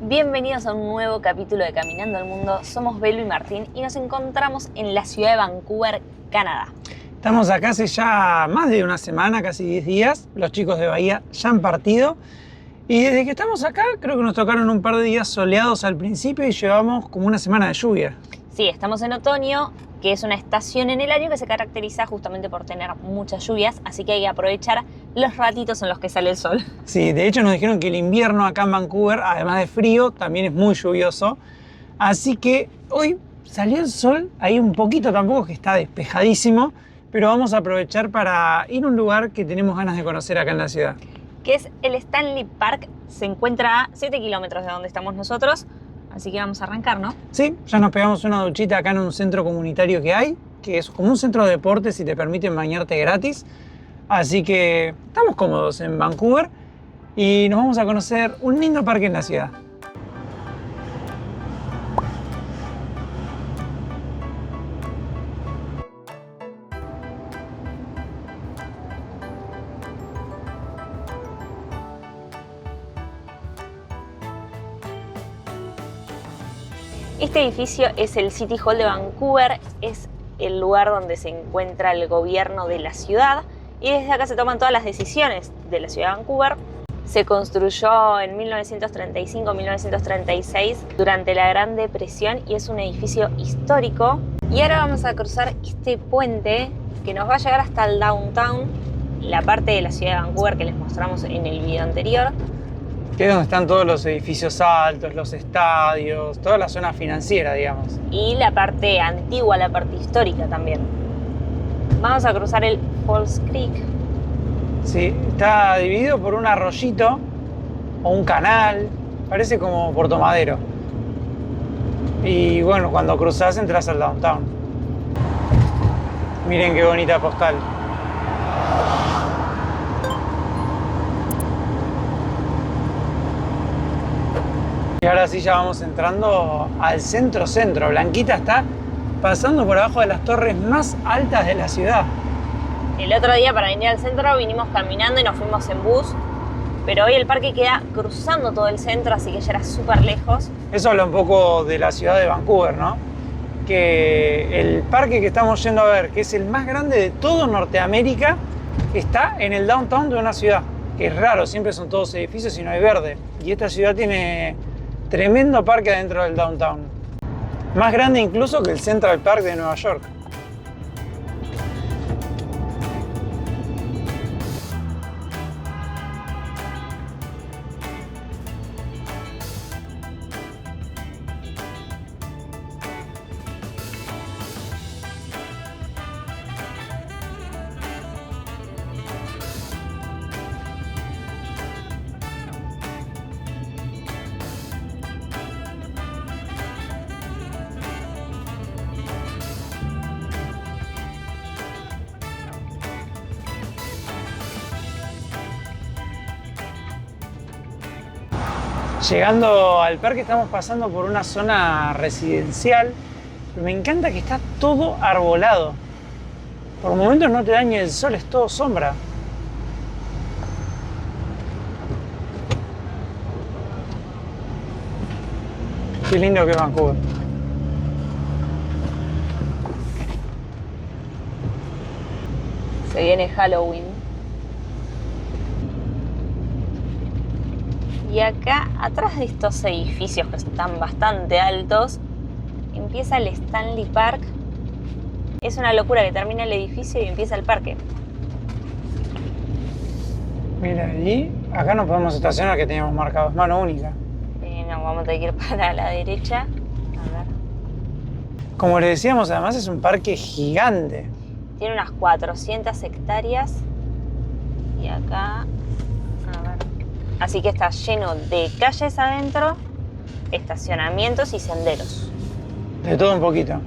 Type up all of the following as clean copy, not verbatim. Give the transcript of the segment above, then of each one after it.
Bienvenidos a un nuevo capítulo de Caminando el Mundo. Somos Belu y Martín y nos encontramos en la ciudad de Vancouver, Canadá. Estamos acá hace ya más de una semana, casi 10 días. Los chicos de Bahía ya han partido. Y desde que estamos acá, creo que nos tocaron un par de días soleados al principio y llevamos como una semana de lluvia. Sí, estamos en otoño, que es una estación en el año que se caracteriza justamente por tener muchas lluvias, así que hay que aprovechar los ratitos en los que sale el sol. Sí, de hecho nos dijeron que el invierno acá en Vancouver, además de frío, también es muy lluvioso. Así que hoy salió el sol, ahí un poquito, tampoco es que está despejadísimo, pero vamos a aprovechar para ir a un lugar que tenemos ganas de conocer acá en la ciudad. Que es el Stanley Park. Se encuentra a 7 kilómetros de donde estamos nosotros, así que vamos a arrancar, ¿no? Sí, ya nos pegamos una duchita acá en un centro comunitario que hay, que es como un centro de deportes y te permiten bañarte gratis. Así que estamos cómodos en Vancouver y nos vamos a conocer un lindo parque en la ciudad. Este edificio es el City Hall de Vancouver, es el lugar donde se encuentra el gobierno de la ciudad y desde acá se toman todas las decisiones de la ciudad de Vancouver. Se construyó en 1935-1936 durante la Gran Depresión y es un edificio histórico. Y ahora vamos a cruzar este puente que nos va a llegar hasta el downtown, la parte de la ciudad de Vancouver que les mostramos en el video anterior. Que es donde están todos los edificios altos, los estadios, toda la zona financiera, digamos. Y la parte antigua, la parte histórica también. Vamos a cruzar el Falls Creek. Sí, está dividido por un arroyito o un canal, parece como Puerto Madero. Y bueno, cuando cruzás entras al downtown. Miren qué bonita postal. Y ahora sí ya vamos entrando al centro. Blanquita está pasando por abajo de las torres más altas de la ciudad. El otro día para venir al centro vinimos caminando y nos fuimos en bus, pero hoy el parque queda cruzando todo el centro, así que ya era súper lejos. Eso habla un poco de la ciudad de Vancouver, ¿no? Que el parque que estamos yendo a ver, que es el más grande de todo Norteamérica, está en el downtown de una ciudad, que es raro, siempre son todos edificios y no hay verde. Y esta ciudad tiene tremendo parque adentro del downtown. Más grande incluso que el Central Park de Nueva York. Llegando al parque estamos pasando por una zona residencial, pero me encanta que está todo arbolado. Por momentos no te daña el sol, es todo sombra. Qué lindo que es Vancouver. Se viene Halloween. Y acá, atrás de estos edificios que están bastante altos, empieza el Stanley Park. Es una locura que termina el edificio y empieza el parque. Mira, allí, acá no podemos estacionar que teníamos marcado, es mano única. No, vamos a tener que ir para la derecha. A ver. Como les decíamos, además es un parque gigante. Tiene unas 400 hectáreas. Y acá... Así que está lleno de calles adentro, estacionamientos y senderos. De todo un poquito.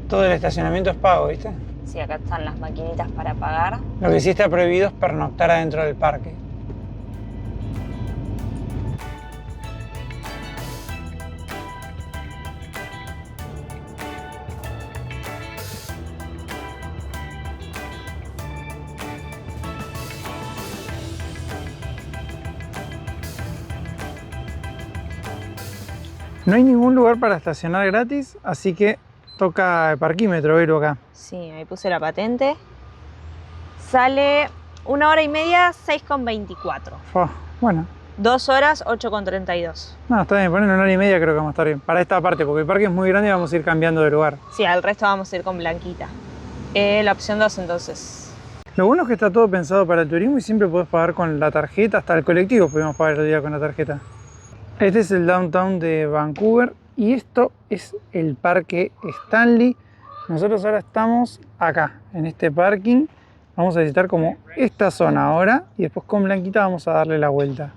Todo el estacionamiento es pago, ¿viste? Sí, acá están las maquinitas para pagar. Lo que sí está prohibido es pernoctar adentro del parque. No hay ningún lugar para estacionar gratis, así que toca el parquímetro, Vero, acá. Sí, ahí puse la patente. Sale 1 hora y media, 6,24. Bueno. 2 horas, 8,32. No, está bien, ponen 1 hora y media, creo que vamos a estar bien. Para esta parte, porque el parque es muy grande y vamos a ir cambiando de lugar. Sí, al resto vamos a ir con Blanquita. La opción 2 entonces. Lo bueno es que está todo pensado para el turismo y siempre podés pagar con la tarjeta, hasta el colectivo podemos pagar el día con la tarjeta. Este es el downtown de Vancouver y esto es el parque Stanley. Nosotros ahora estamos acá, en este parking. Vamos a visitar como esta zona ahora y después con Blanquita vamos a darle la vuelta.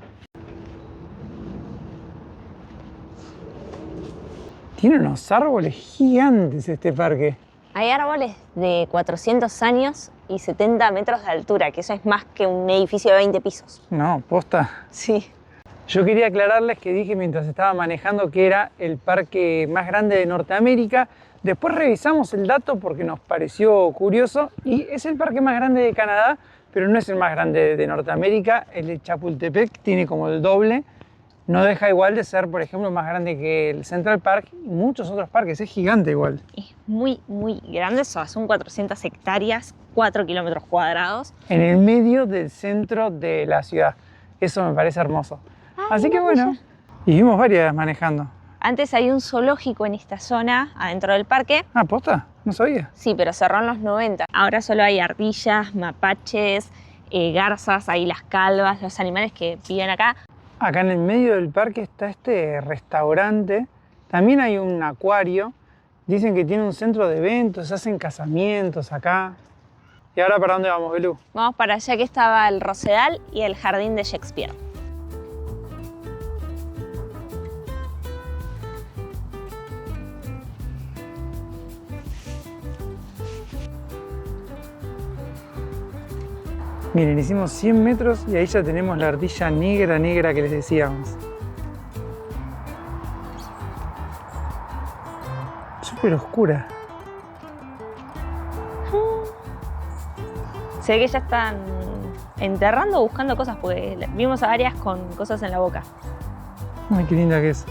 Tiene unos árboles gigantes este parque. Hay árboles de 400 años y 70 metros de altura, que eso es más que un edificio de 20 pisos. No, posta. Sí. Yo quería aclararles que dije mientras estaba manejando que era el parque más grande de Norteamérica. Después revisamos el dato porque nos pareció curioso y es el parque más grande de Canadá, pero no es el más grande de Norteamérica. El de Chapultepec tiene como el doble. No deja igual de ser, por ejemplo, más grande que el Central Park y muchos otros parques. Es gigante igual. Es muy, muy grande. Son 400 hectáreas, 4 kilómetros cuadrados. En el medio del centro de la ciudad. Eso me parece hermoso. Así que bueno, y vimos varias manejando. Antes hay un zoológico en esta zona, adentro del parque. Ah, ¿posta? No sabía. Sí, pero cerró en los 90. Ahora solo hay ardillas, mapaches, garzas, águilas calvas, los animales que viven acá. Acá en el medio del parque está este restaurante. También hay un acuario. Dicen que tiene un centro de eventos, se hacen casamientos acá. ¿Y ahora para dónde vamos, Belú? Vamos para allá que estaba el Rosedal y el Jardín de Shakespeare. Miren, hicimos 100 metros y ahí ya tenemos la ardilla negra que les decíamos. Súper oscura. Se ve que ya están enterrando o buscando cosas, porque vimos a varias con cosas en la boca. Ay, qué linda que es.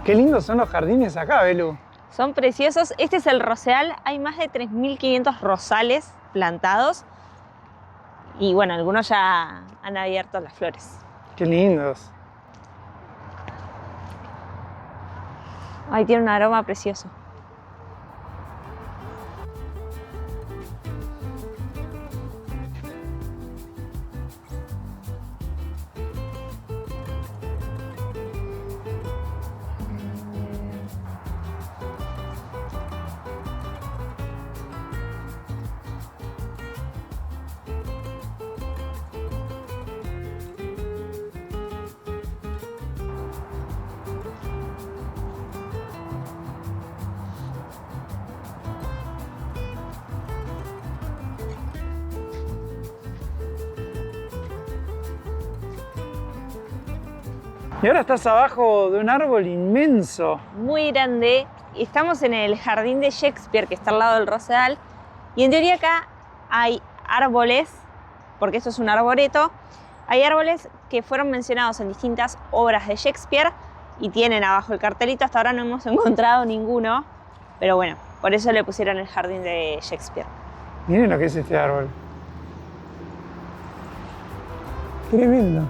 Qué lindos son los jardines acá, Belu. Son preciosos. Este es el Rosedal. Hay más de 3.500 rosales plantados. Y bueno, algunos ya han abierto las flores. Qué lindos. Ay, tiene un aroma precioso. Y ahora estás abajo de un árbol inmenso. Muy grande. Estamos en el Jardín de Shakespeare, que está al lado del Rosedal. Y en teoría acá hay árboles, porque esto es un arboreto. Hay árboles que fueron mencionados en distintas obras de Shakespeare y tienen abajo el cartelito. Hasta ahora no hemos encontrado ninguno, pero bueno, por eso le pusieron el Jardín de Shakespeare. Miren lo que es este árbol. Tremendo.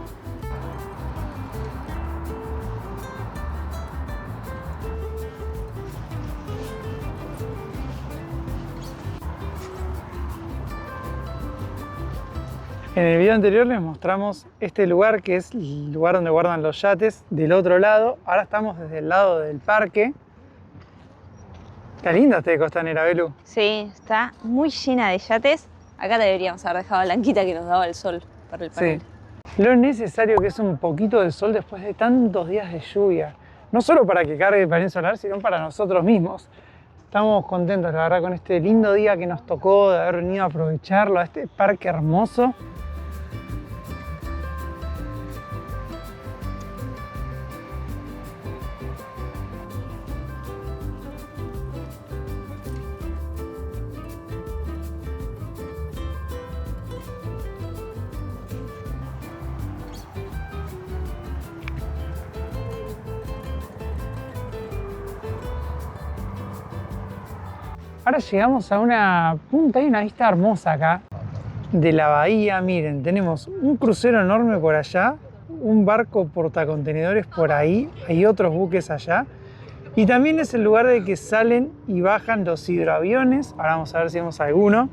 En el video anterior les mostramos este lugar que es el lugar donde guardan los yates del otro lado. Ahora estamos desde el lado del parque. Está linda esta costanera, Belu. Sí, está muy llena de yates. Acá deberíamos haber dejado a Blanquita que nos daba el sol para el panel. Sí. Lo necesario que es un poquito de sol después de tantos días de lluvia. No solo para que cargue el panel solar, sino para nosotros mismos. Estamos contentos, la verdad, con este lindo día que nos tocó de haber venido a aprovecharlo, a este parque hermoso. Ahora llegamos a una punta, hay una vista hermosa acá de la bahía. Miren, tenemos un crucero enorme por allá, un barco portacontenedores por ahí, hay otros buques allá. Y también es el lugar de que salen y bajan los hidroaviones. Ahora vamos a ver si vemos alguno.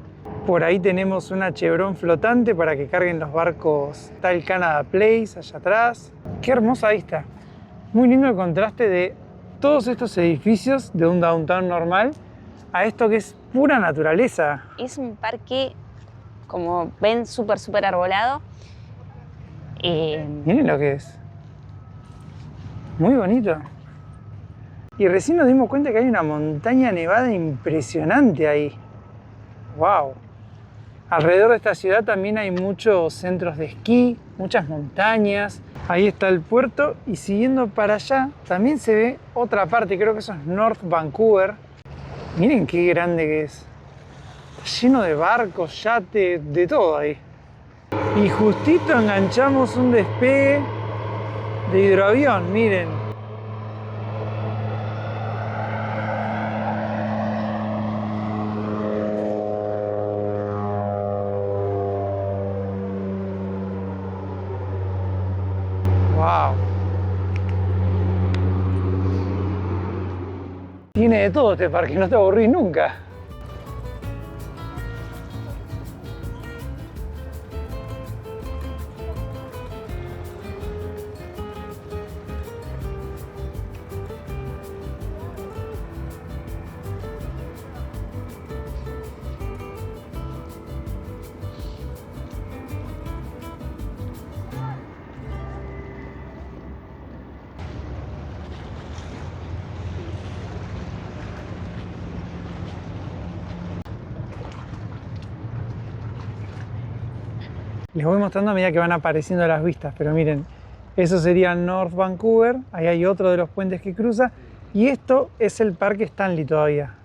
Por ahí tenemos una Chevron flotante para que carguen los barcos. Está el Canada Place allá atrás. Qué hermosa vista. Muy lindo el contraste de todos estos edificios de un downtown normal a esto que es pura naturaleza. Es un parque, como ven, súper arbolado. Miren lo que es. Muy bonito. Y recién nos dimos cuenta que hay una montaña nevada impresionante ahí. ¡Wow! Alrededor de esta ciudad también hay muchos centros de esquí, muchas montañas. Ahí está el puerto y siguiendo para allá también se ve otra parte, creo que eso es North Vancouver. Miren qué grande que es. Está lleno de barcos, yates, de todo ahí. Y justito enganchamos un despegue de hidroavión, miren. Wow. Tiene de todo este parque, no te aburrís nunca. Les voy mostrando a medida que van apareciendo las vistas, pero miren, eso sería North Vancouver, ahí hay otro de los puentes que cruza, y esto es el Parque Stanley todavía.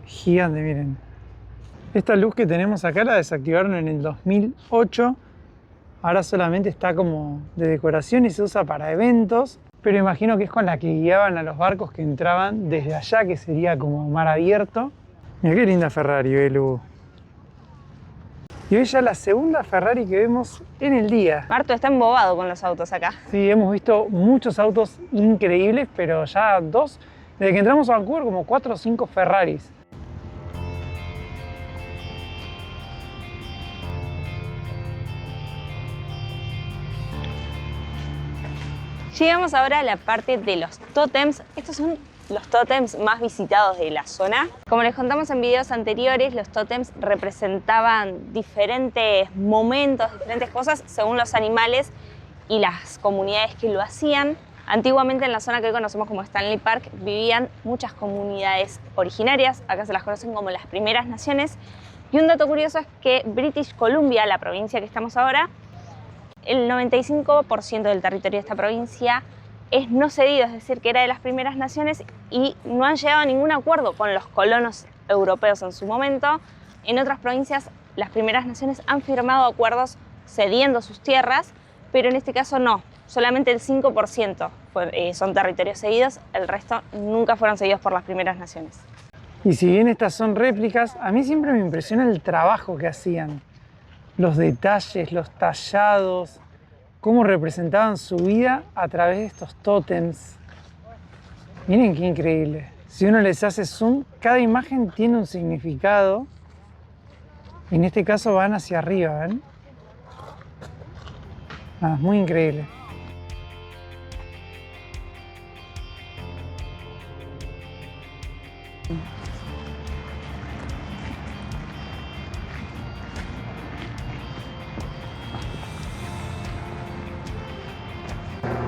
Gigante, miren. Esta luz que tenemos acá la desactivaron en el 2008, ahora solamente está como de decoración y se usa para eventos, pero imagino que es con la que guiaban a los barcos que entraban desde allá, que sería como mar abierto. Mira qué linda Ferrari, Belu. Y hoy ya la segunda Ferrari que vemos en el día. Marto está embobado con los autos acá. Sí, hemos visto muchos autos increíbles, pero ya dos, desde que entramos a Vancouver, como 4 o 5 Ferraris. Llegamos ahora a la parte de los tótems. Estos son los tótems más visitados de la zona. Como les contamos en videos anteriores, los tótems representaban diferentes momentos, diferentes cosas según los animales y las comunidades que lo hacían. Antiguamente en la zona que hoy conocemos como Stanley Park vivían muchas comunidades originarias, acá se las conocen como las primeras naciones. Y un dato curioso es que British Columbia, la provincia que estamos ahora, el 95% del territorio de esta provincia es no cedido, es decir, que era de las primeras naciones y no han llegado a ningún acuerdo con los colonos europeos en su momento. En otras provincias, las primeras naciones han firmado acuerdos cediendo sus tierras, pero en este caso no, solamente el 5% son territorios cedidos, el resto nunca fueron cedidos por las primeras naciones. Y si bien estas son réplicas, a mí siempre me impresiona el trabajo que hacían. Los detalles, los tallados, cómo representaban su vida a través de estos tótems. Miren qué increíble. Si uno les hace zoom, cada imagen tiene un significado. En este caso van hacia arriba, ¿ven? Es muy increíble.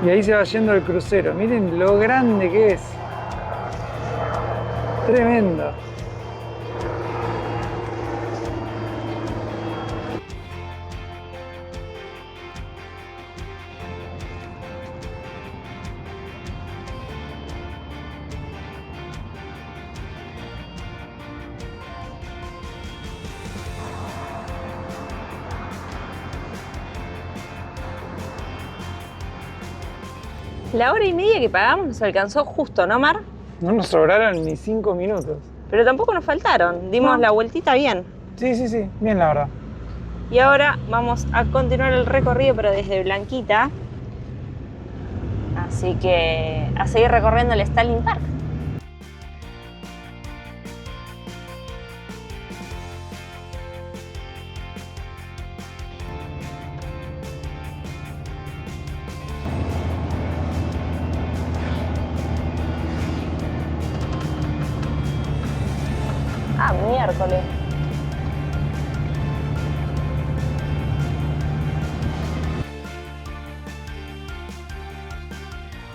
Y ahí se va yendo el crucero. Miren lo grande que es. Tremendo. La hora y media que pagamos nos alcanzó justo, ¿no, Mar? No nos sobraron ni 5 minutos. Pero tampoco nos faltaron, dimos la vueltita bien. Sí, sí, sí, bien la verdad. Y ahora vamos a continuar el recorrido, pero desde Blanquita. Así que a seguir recorriendo el Stalin Park. Ah, miércoles.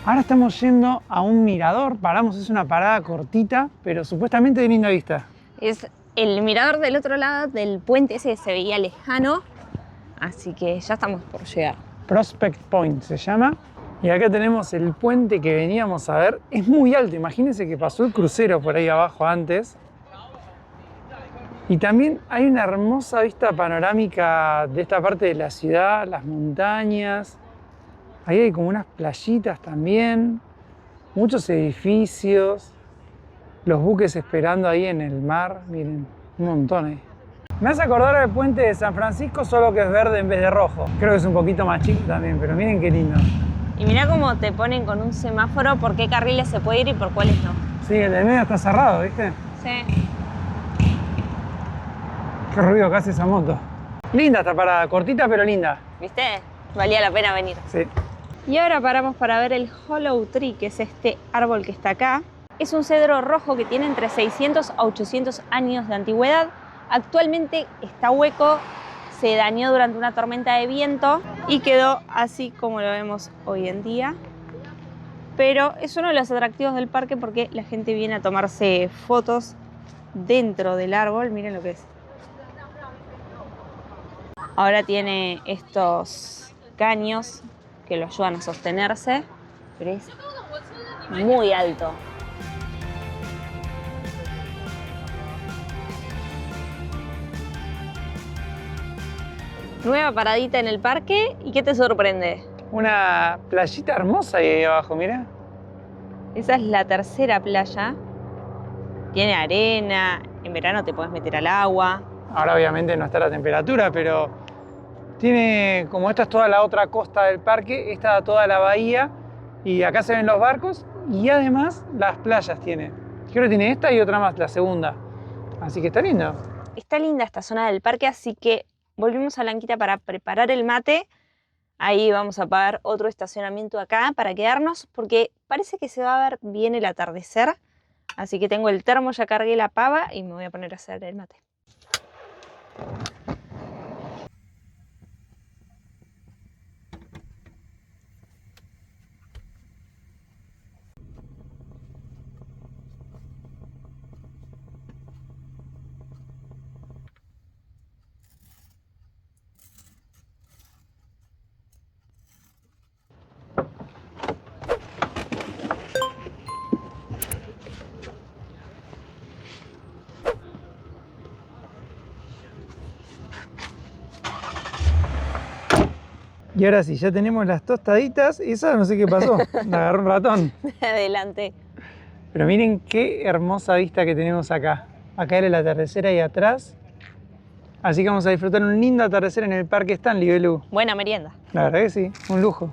Ahora estamos yendo a un mirador, paramos, es una parada cortita, pero supuestamente de linda vista. Es el mirador del otro lado del puente ese que se veía lejano, así que ya estamos por llegar. Prospect Point se llama. Y acá tenemos el puente que veníamos a ver. Es muy alto, imagínense que pasó el crucero por ahí abajo antes. Y también hay una hermosa vista panorámica de esta parte de la ciudad, las montañas. Ahí hay como unas playitas también, muchos edificios, los buques esperando ahí en el mar, miren, un montón ahí. Me hace acordar al puente de San Francisco, solo que es verde en vez de rojo. Creo que es un poquito más chico también, pero miren qué lindo. Y mirá cómo te ponen con un semáforo por qué carriles se puede ir y por cuáles no. Sí, el del medio está cerrado, ¿viste? Sí. Qué ruido que hace esa moto. Linda esta parada, cortita pero linda. ¿Viste? Valía la pena venir. Sí. Y ahora paramos para ver el Hollow Tree, que es este árbol que está acá. Es un cedro rojo que tiene entre 600 a 800 años de antigüedad. Actualmente está hueco, se dañó durante una tormenta de viento y quedó así como lo vemos hoy en día. Pero es uno de los atractivos del parque porque la gente viene a tomarse fotos dentro del árbol. Miren lo que es. Ahora tiene estos caños que lo ayudan a sostenerse, pero es muy alto. Nueva paradita en el parque, ¿y qué te sorprende? Una playita hermosa ahí abajo, mira. Esa es la tercera playa. Tiene arena, en verano te puedes meter al agua. Ahora obviamente no está la temperatura, pero tiene, como esta es toda la otra costa del parque, esta toda la bahía, y acá se ven los barcos, y además las playas tiene. Creo que tiene esta y otra más, la segunda. Así que está lindo. Está linda esta zona del parque, así que volvimos a Blanquita para preparar el mate. Ahí vamos a pagar otro estacionamiento acá para quedarnos, porque parece que se va a ver bien el atardecer. Así que tengo el termo, ya cargué la pava y me voy a poner a hacer el mate. Y ahora sí, ya tenemos las tostaditas. Esa no sé qué pasó, la agarró un ratón. Adelante. Pero miren qué hermosa vista que tenemos acá. Acá era el atardecer ahí atrás. Así que vamos a disfrutar un lindo atardecer en el Parque Stanley, Belu. Buena merienda. La verdad que sí, un lujo.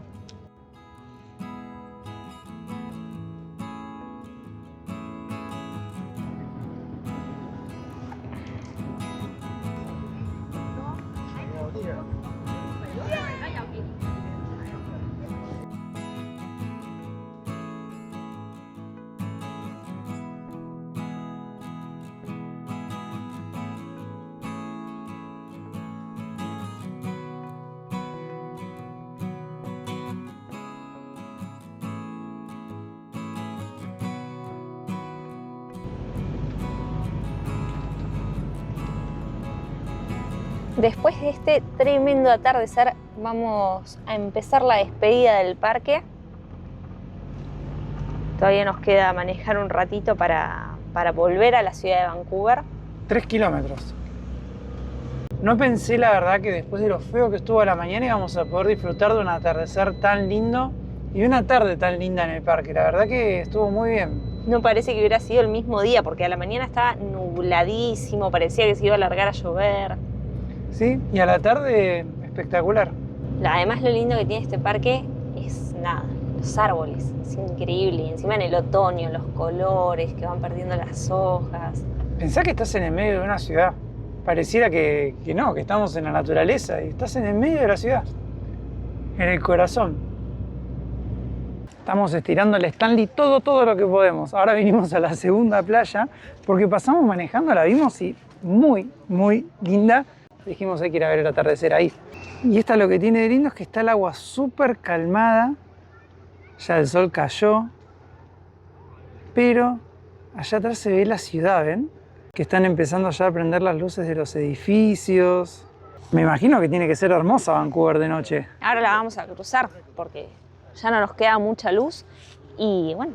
Después de este tremendo atardecer, vamos a empezar la despedida del parque. Todavía nos queda manejar un ratito para volver a la ciudad de Vancouver. 3 kilómetros. No pensé, la verdad, que después de lo feo que estuvo a la mañana íbamos a poder disfrutar de un atardecer tan lindo y una tarde tan linda en el parque. La verdad que estuvo muy bien. No parece que hubiera sido el mismo día, porque a la mañana estaba nubladísimo, parecía que se iba a largar a llover. Sí, y a la tarde espectacular. Además, lo lindo que tiene este parque es nada, los árboles, es increíble. Y encima en el otoño, los colores que van perdiendo las hojas. Pensá que estás en el medio de una ciudad. Pareciera que no, que estamos en la naturaleza y estás en el medio de la ciudad, en el corazón. Estamos estirando el Stanley todo lo que podemos. Ahora vinimos a la segunda playa porque pasamos manejando, la vimos y muy linda. Dijimos hay que ir a ver el atardecer ahí. Y esta lo que tiene de lindo es que está el agua súper calmada. Ya el sol cayó. Pero allá atrás se ve la ciudad, ¿ven? Que están empezando ya a prender las luces de los edificios. Me imagino que tiene que ser hermosa Vancouver de noche. Ahora la vamos a cruzar porque ya no nos queda mucha luz y bueno,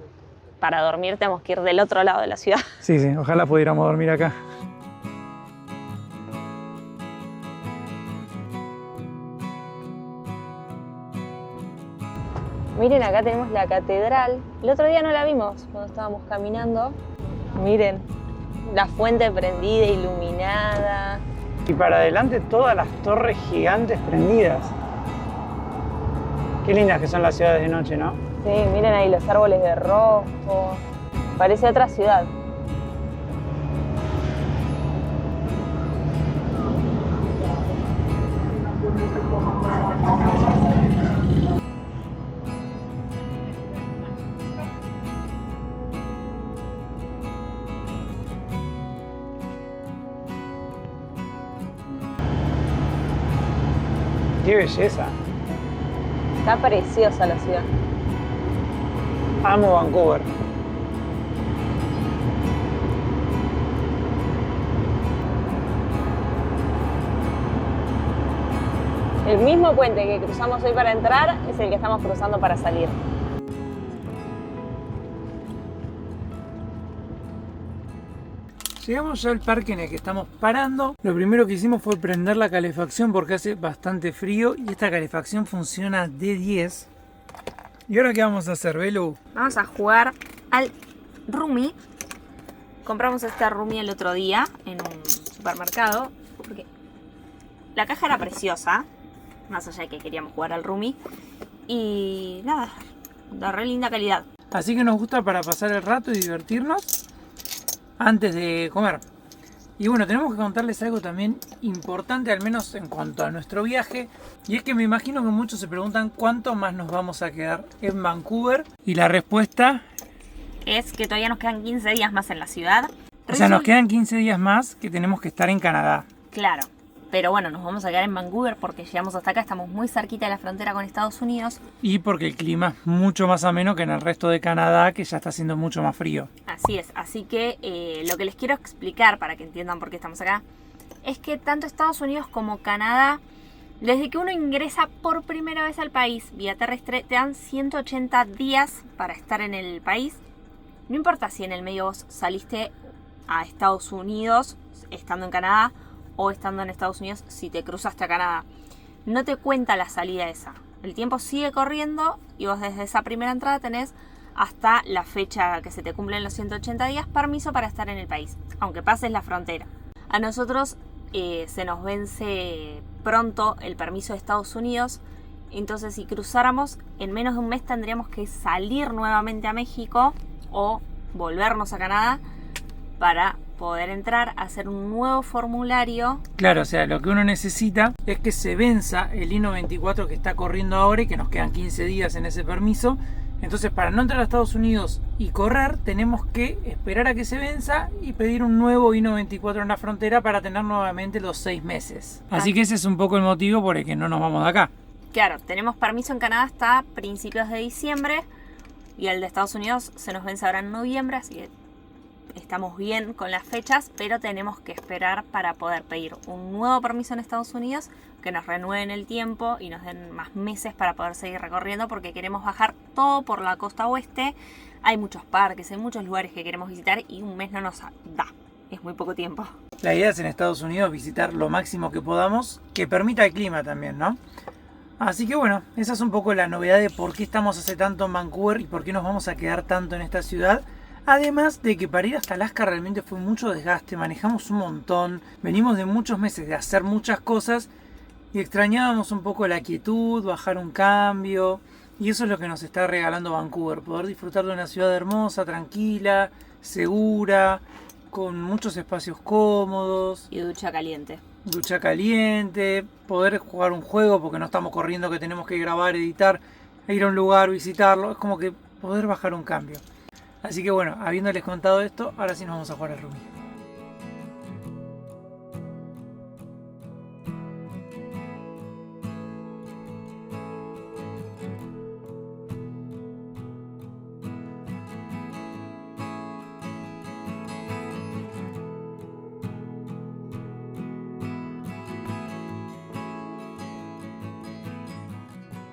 para dormir tenemos que ir del otro lado de la ciudad. Sí, ojalá pudiéramos dormir acá. Miren, acá tenemos la catedral. El otro día no la vimos cuando estábamos caminando. Miren, la fuente prendida, iluminada. Y para adelante todas las torres gigantes prendidas. Qué lindas que son las ciudades de noche, ¿no? Sí, miren ahí los árboles de rojo. Parece otra ciudad. ¡Qué belleza! Está preciosa la ciudad. Amo Vancouver. El mismo puente que cruzamos hoy para entrar es el que estamos cruzando para salir. Llegamos ya al parque en el que estamos parando. Lo primero que hicimos fue prender la calefacción porque hace bastante frío y esta calefacción funciona de 10. ¿Y ahora qué vamos a hacer, Belu? Vamos a jugar al Rummy. Compramos esta Rummy el otro día en un supermercado porque la caja era preciosa, más allá de que queríamos jugar al Rummy. Y nada, de re linda calidad. Así que nos gusta para pasar el rato y divertirnos antes de comer. Y bueno, tenemos que contarles algo también importante, al menos en cuanto a nuestro viaje. Y es que me imagino que muchos se preguntan cuánto más nos vamos a quedar en Vancouver. Y la respuesta es que todavía nos quedan 15 días más en la ciudad. O sea, nos quedan 15 días más que tenemos que estar en Canadá. Claro. Pero bueno, nos vamos a quedar en Vancouver porque llegamos hasta acá, estamos muy cerquita de la frontera con Estados Unidos. Y porque el clima es mucho más ameno que en el resto de Canadá, que ya está haciendo mucho más frío. Así es, así que lo que les quiero explicar para que entiendan por qué estamos acá, es que tanto Estados Unidos como Canadá, desde que uno ingresa por primera vez al país vía terrestre, te dan 180 días para estar en el país. No importa si en el medio vos saliste a Estados Unidos estando en Canadá, o estando en Estados Unidos si te cruzaste a Canadá. No te cuenta la salida esa. El tiempo sigue corriendo y vos desde esa primera entrada tenés hasta la fecha que se te cumplen los 180 días permiso para estar en el país, aunque pases la frontera. A nosotros se nos vence pronto el permiso de Estados Unidos, entonces si cruzáramos en menos de un mes tendríamos que salir nuevamente a México o volvernos a Canadá para poder entrar, a hacer un nuevo formulario. Claro, o sea, lo que uno necesita es que se venza el I-94 que está corriendo ahora y que nos quedan 15 días en ese permiso. Entonces, para no entrar a Estados Unidos y correr, tenemos que esperar a que se venza y pedir un nuevo I-94 en la frontera para tener nuevamente los 6 meses. Así que ese es un poco el motivo por el que no nos vamos de acá. Claro, tenemos permiso en Canadá hasta principios de diciembre y el de Estados Unidos se nos vence ahora en noviembre, así que estamos bien con las fechas, pero tenemos que esperar para poder pedir un nuevo permiso en Estados Unidos, que nos renueven el tiempo y nos den más meses para poder seguir recorriendo, porque queremos bajar todo por la costa oeste. Hay muchos parques, hay muchos lugares que queremos visitar y un mes no nos da, es muy poco tiempo. La idea es en Estados Unidos visitar lo máximo que podamos, que permita el clima también, ¿no? Así que bueno, esa es un poco la novedad de por qué estamos hace tanto en Vancouver y por qué nos vamos a quedar tanto en esta ciudad. Además de que para ir hasta Alaska realmente fue mucho desgaste, manejamos un montón, venimos de muchos meses de hacer muchas cosas y extrañábamos un poco la quietud, bajar un cambio, y eso es lo que nos está regalando Vancouver, poder disfrutar de una ciudad hermosa, tranquila, segura, con muchos espacios cómodos. Y ducha caliente. Ducha caliente, poder jugar un juego porque no estamos corriendo que tenemos que grabar, editar, ir a un lugar, visitarlo, es como que poder bajar un cambio. Así que bueno, habiéndoles contado esto, ahora sí nos vamos a jugar al Rummy.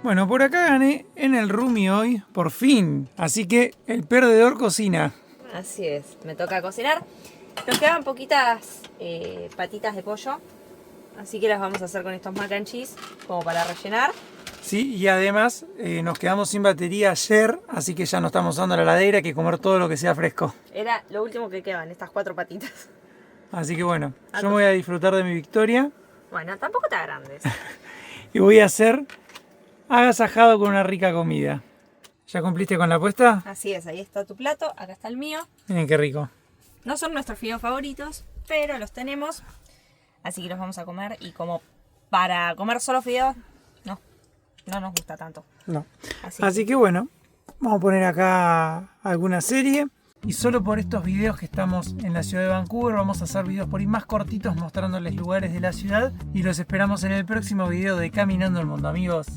Bueno, por acá gané en el Rummy hoy, por fin. Así que el perdedor cocina. Así es, me toca cocinar. Nos quedan poquitas patitas de pollo, así que las vamos a hacer con estos mac and cheese, como para rellenar. Sí, y además nos quedamos sin batería ayer, así que ya no estamos usando la heladera, hay que comer todo lo que sea fresco. Era lo último que quedaban, estas 4 patitas. Así que bueno, yo me voy a disfrutar de mi victoria. Bueno, tampoco te agrandes. Y voy a hacer agasajado con una rica comida. ¿Ya cumpliste con la apuesta? Así es, ahí está tu plato, acá está el mío. Miren qué rico. No son nuestros fideos favoritos, pero los tenemos. Así que los vamos a comer. Y como para comer solo fideos, no nos gusta tanto. No. Así que bueno, vamos a poner acá alguna serie. Y solo por estos videos que estamos en la ciudad de Vancouver, vamos a hacer videos por ahí más cortitos mostrándoles lugares de la ciudad. Y los esperamos en el próximo video de Caminando el Mundo, amigos.